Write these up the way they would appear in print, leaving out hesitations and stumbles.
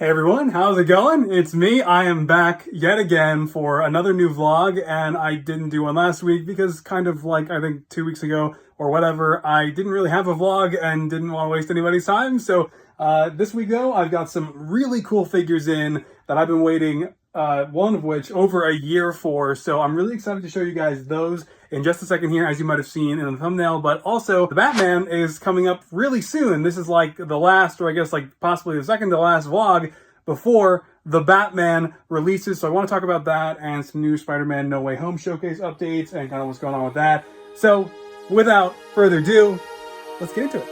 Hey everyone, how's it going? It's me. I am back yet again for another new vlog, and I didn't do one last week because kind of like I think 2 weeks ago or whatever, I didn't really have a vlog and didn't want to waste anybody's time. So this week though, I've got some really cool figures in that I've been waiting, one of which over a year for. So I'm really excited to show you guys those in just a second here, as you might have seen in the thumbnail. But also, the Batman is coming up really soon. This is like the last, or I guess like possibly the second to last vlog before the Batman releases. So I want to talk about that and some new Spider-Man No Way Home showcase updates and kind of what's going on with that. So without further ado, let's get into it.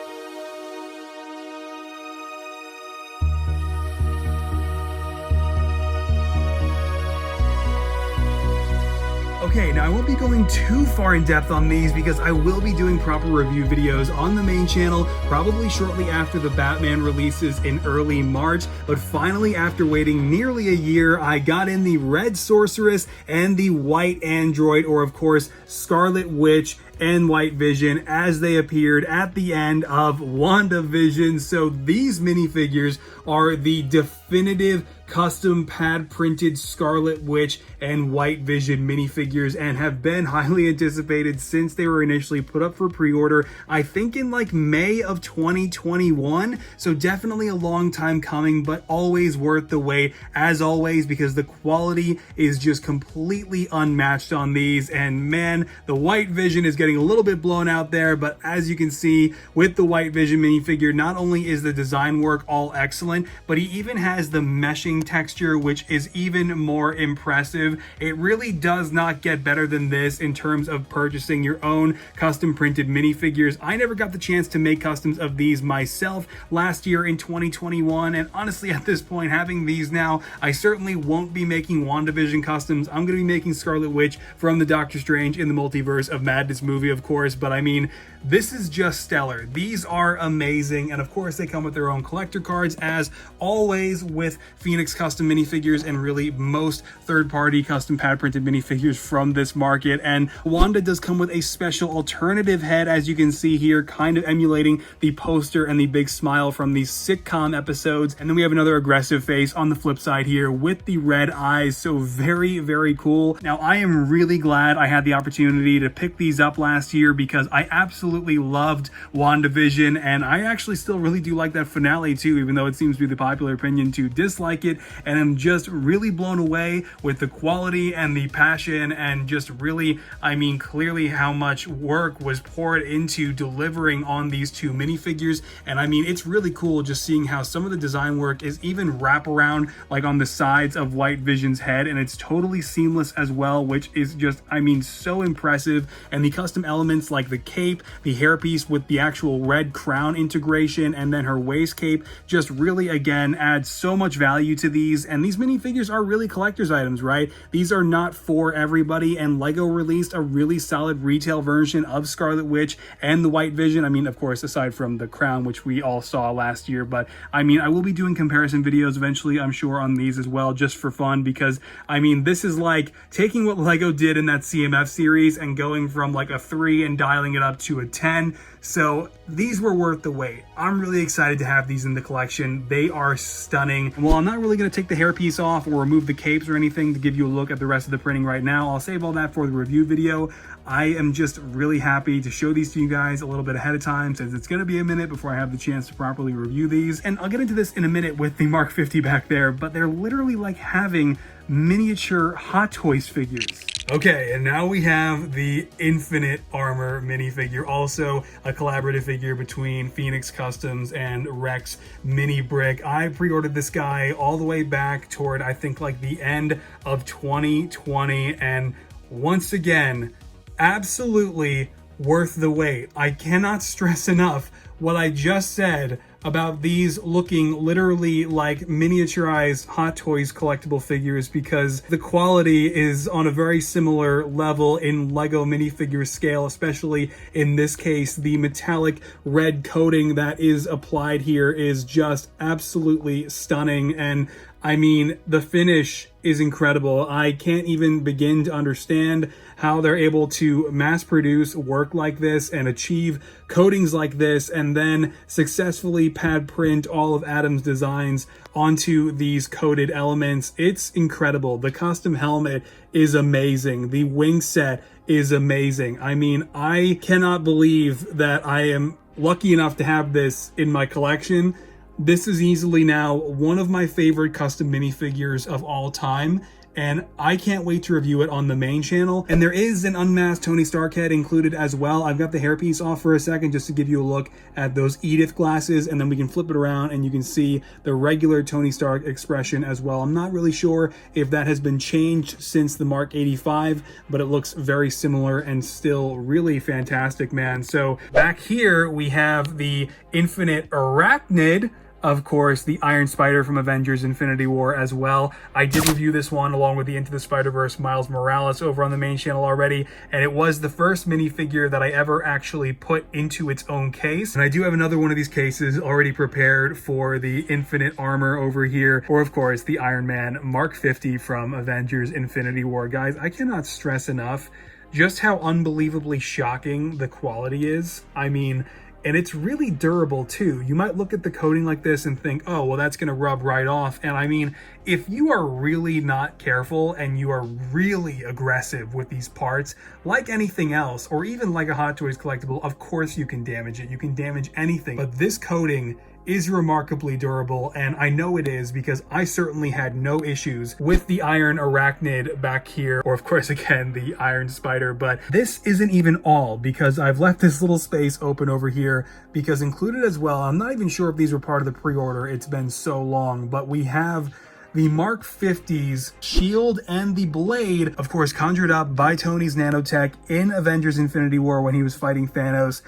Okay, now I won't be going too far in depth on these because I will be doing proper review videos on the main channel probably shortly after the Batman releases in early March. But finally, after waiting nearly a year, I got in the Red Sorceress and the White Android, or of course Scarlet Witch and White Vision, as they appeared at the end of WandaVision. So these minifigures are the definitive custom pad printed Scarlet Witch and White Vision minifigures and have been highly anticipated since they were initially put up for pre-order, I think in like May of 2021. So definitely a long time coming, but always worth the wait as always, because the quality is just completely unmatched on these. And man, the White Vision is getting a little bit blown out there, but as you can see with the White Vision minifigure, not only is the design work all excellent, but he even has the meshing texture, which is even more impressive. It really does not get better than this in terms of purchasing your own custom printed minifigures. I never got the chance to make customs of these myself last year in 2021, and honestly at this point, having these now, I certainly won't be making WandaVision customs. I'm going to be making Scarlet Witch from the Doctor Strange in the Multiverse of Madness movie, of course, but I mean, this is just stellar. These are amazing, and of course they come with their own collector cards, as always with Phoenix custom minifigures and really most third-party custom pad printed minifigures from this market. And Wanda does come with a special alternative head, as you can see here, kind of emulating the poster and the big smile from these sitcom episodes. And then we have another aggressive face on the flip side here with the red eyes. So very, very cool. Now I am really glad I had the opportunity to pick these up last year because I absolutely loved WandaVision, and I actually still really do like that finale too, even though it seems to be the popular opinion to dislike it. And I'm just really blown away with the quality and the passion, and just really, I mean, clearly how much work was poured into delivering on these two minifigures. And I mean, it's really cool just seeing how some of the design work is even wraparound like on the sides of White Vision's head, and it's totally seamless as well, which is just, I mean, so impressive. And the custom elements like the cape, the hairpiece with the actual red crown integration, and then her waist cape just really again adds so much value to these. And these minifigures are really collector's items, right? These are not for everybody, and Lego released a really solid retail version of Scarlet Witch and the White Vision. I mean, of course, aside from the crown, which we all saw last year, but I mean, I will be doing comparison videos eventually, I'm sure, on these as well, just for fun, because I mean, this is like taking what Lego did in that CMF series and going from like a 3 and dialing it up to a 10. So these were worth the wait. I'm really excited to have these in the collection. They are stunning. And while I'm not really going to take the hairpiece off or remove the capes or anything to give you a look at the rest of the printing right now, I'll save all that for the review video. I am just really happy to show these to you guys a little bit ahead of time, since it's going to be a minute before I have the chance to properly review these. And I'll get into this in a minute with the Mark 50 back there, but they're literally like having miniature Hot Toys figures. Okay, and now we have the Infinite Armor minifigure, also a collaborative figure between Phoenix Customs and Rex Mini Brick. I pre-ordered this guy all the way back toward, I think, like the end of 2020, and once again, absolutely worth the wait. I cannot stress enough what I just said about these looking literally like miniaturized Hot Toys collectible figures, because the quality is on a very similar level in Lego minifigure scale, especially in this case. The metallic red coating that is applied here is just absolutely stunning, and I mean, the finish is incredible. I can't even begin to understand how they're able to mass produce work like this and achieve coatings like this and then successfully pad print all of Adam's designs onto these coated elements. It's incredible. The custom helmet is amazing. The wing set is amazing. I mean, I cannot believe that I am lucky enough to have this in my collection. This is easily now one of my favorite custom minifigures of all time, and I can't wait to review it on the main channel. And there is an unmasked Tony Stark head included as well. I've got the hairpiece off for a second just to give you a look at those Edith glasses, and then we can flip it around and you can see the regular Tony Stark expression as well. I'm not really sure if that has been changed since the Mark 85, but it looks very similar and still really fantastic, man. So back here we have the Infinite Arachnid, of course, the Iron Spider from Avengers Infinity War as well. I did review this one along with the Into the Spider-Verse Miles Morales over on the main channel already, and it was the first minifigure that I ever actually put into its own case. And I do have another one of these cases already prepared for the Infinite Armor over here, or of course, the Iron Man Mark 50 from Avengers Infinity War. Guys, I cannot stress enough just how unbelievably shocking the quality is. I mean, and it's really durable too. You might look at the coating like this and think, oh, well, that's gonna rub right off. And I mean, if you are really not careful and you are really aggressive with these parts, like anything else, or even like a Hot Toys collectible, of course you can damage it. You can damage anything. But this coating is remarkably durable, and I know it is because I certainly had no issues with the Iron Arachnid back here, or of course again the Iron Spider. But this isn't even all, because I've left this little space open over here because included as well, I'm not even sure if these were part of the pre-order, it's been so long, but we have the Mark 50's shield and the blade, of course conjured up by Tony's nanotech in Avengers Infinity War when he was fighting Thanos.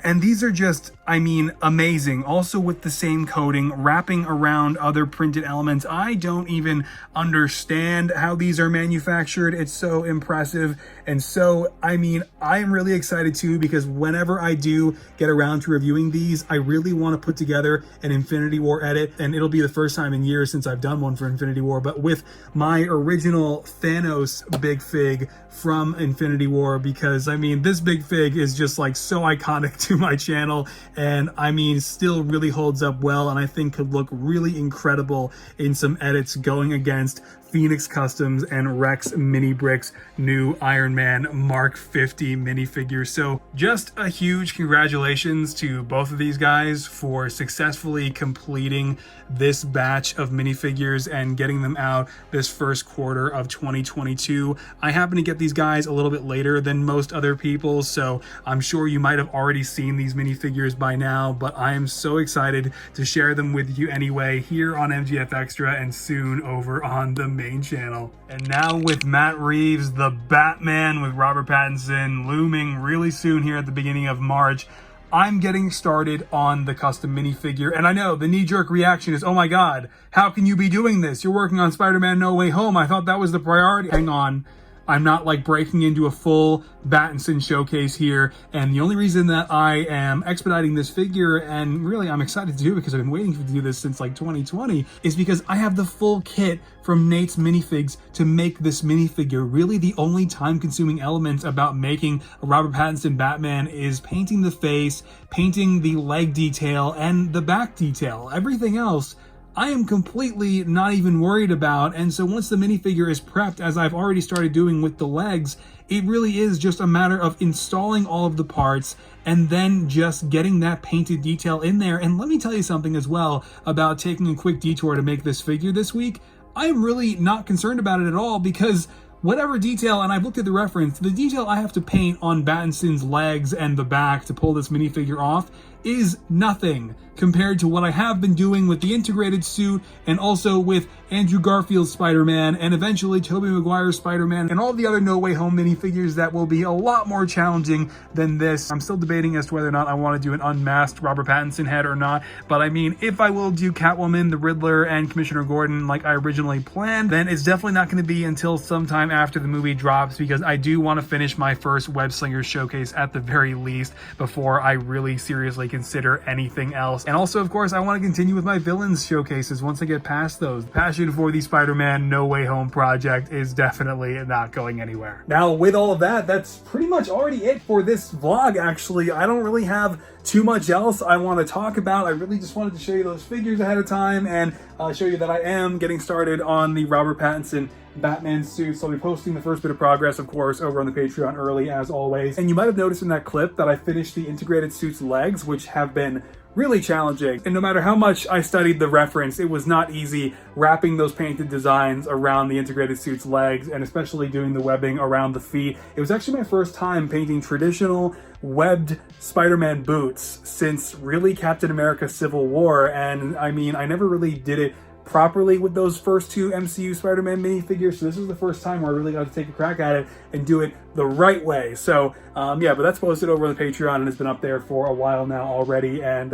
And these are just, I mean, amazing. Also with the same coating, wrapping around other printed elements. I don't even understand how these are manufactured. It's so impressive. And so, I mean, I'm really excited too, because whenever I do get around to reviewing these, I really want to put together an Infinity War edit. And it'll be the first time in years since I've done one for Infinity War, but with my original Thanos big fig from Infinity War, because I mean, this big fig is just like so iconic to my channel, and I mean still really holds up well, and I think could look really incredible in some edits going against Phoenix Customs and Rex Mini Bricks new Iron Man Mark 50 minifigure. So just a huge congratulations to both of these guys for successfully completing this batch of minifigures and getting them out this first quarter of 2022. I happen to get these guys a little bit later than most other people, so I'm sure you might have already seen these minifigures by now, but I am so excited to share them with you anyway here on MGF Extra and soon over on the main channel. And now with Matt Reeves, the Batman with Robert Pattinson looming really soon here at the beginning of March, I'm getting started on the custom minifigure. And I know the knee-jerk reaction is, oh my god, how can you be doing this? You're working on Spider-Man No Way Home. I thought that was the priority. Hang on. I'm not like breaking into a full Pattinson showcase here, and the only reason that I am expediting this figure, and really I'm excited to do it because I've been waiting to do this since like 2020, is because I have the full kit from Nate's Minifigs to make this minifigure. Really the only time-consuming element about making a Robert Pattinson Batman is painting the face, painting the leg detail, and the back detail. Everything else I am completely not even worried about. And so once the minifigure is prepped, as I've already started doing with the legs, it really is just a matter of installing all of the parts and then just getting that painted detail in there. And let me tell you something as well about taking a quick detour to make this figure this week. I am really not concerned about it at all, because whatever detail, and I've looked at the reference, the detail I have to paint on Pattinson's legs and the back to pull this minifigure off is nothing compared to what I have been doing with the integrated suit, and also with Andrew Garfield's Spider-Man, and eventually Tobey Maguire's Spider-Man, and all the other No Way Home minifigures that will be a lot more challenging than this. I'm still debating as to whether or not I want to do an unmasked Robert Pattinson head or not, but I mean, if I will do Catwoman, the Riddler, and Commissioner Gordon like I originally planned, then it's definitely not going to be until sometime after the movie drops, because I do want to finish my first Web Slingers showcase at the very least before I really seriously consider anything else. And also, of course, I want to continue with my villains showcases once I get past those. The passion for the Spider-Man No Way Home project is definitely not going anywhere. Now, with all of that, that's pretty much already it for this vlog, actually. I don't really have too much else I want to talk about. I really just wanted to show you those figures ahead of time and show you that I am getting started on the Robert Pattinson Batman suits. So I'll be posting the first bit of progress, of course, over on the Patreon early, as always. And you might have noticed in that clip that I finished the integrated suit's legs, which have been really challenging. And no matter how much I studied the reference, it was not easy wrapping those painted designs around the integrated suit's legs, and especially doing the webbing around the feet. It was actually my first time painting traditional webbed Spider-Man boots since really Captain America Civil War. And I mean, I never really did it properly with those first two MCU Spider-Man minifigures, so this is the first time where I really got to take a crack at it and do it the right way. So yeah, but that's posted over on the Patreon and it's been up there for a while now already. And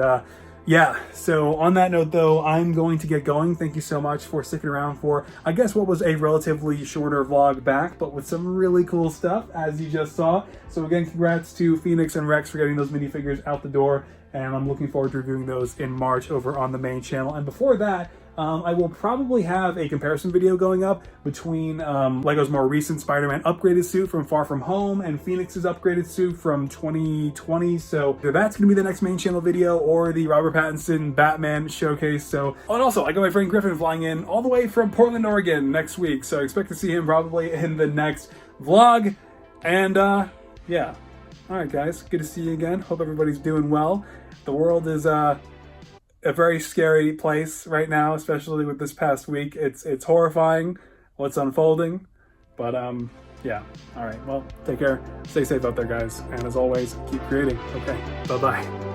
yeah, so on that note though, I'm going to get going. Thank you so much for sticking around for, I guess, what was a relatively shorter vlog back, but with some really cool stuff, as you just saw. So again, congrats to Phoenix and Rex for getting those minifigures out the door, and I'm looking forward to reviewing those in March over on the main channel. And before that, I will probably have a comparison video going up between Lego's more recent Spider-Man upgraded suit from Far From Home and Phoenix's upgraded suit from 2020. So either that's going to be the next main channel video or the Robert Pattinson Batman showcase. So, oh, and also I got my friend Griffin flying in all the way from Portland, Oregon next week. So expect to see him probably in the next vlog. And yeah. All right, guys, good to see you again. Hope everybody's doing well. The world is a very scary place right now, especially with this past week. It's horrifying what's unfolding, but yeah. All right, well, take care, stay safe out there, guys, and as always, keep creating. Okay, bye-bye.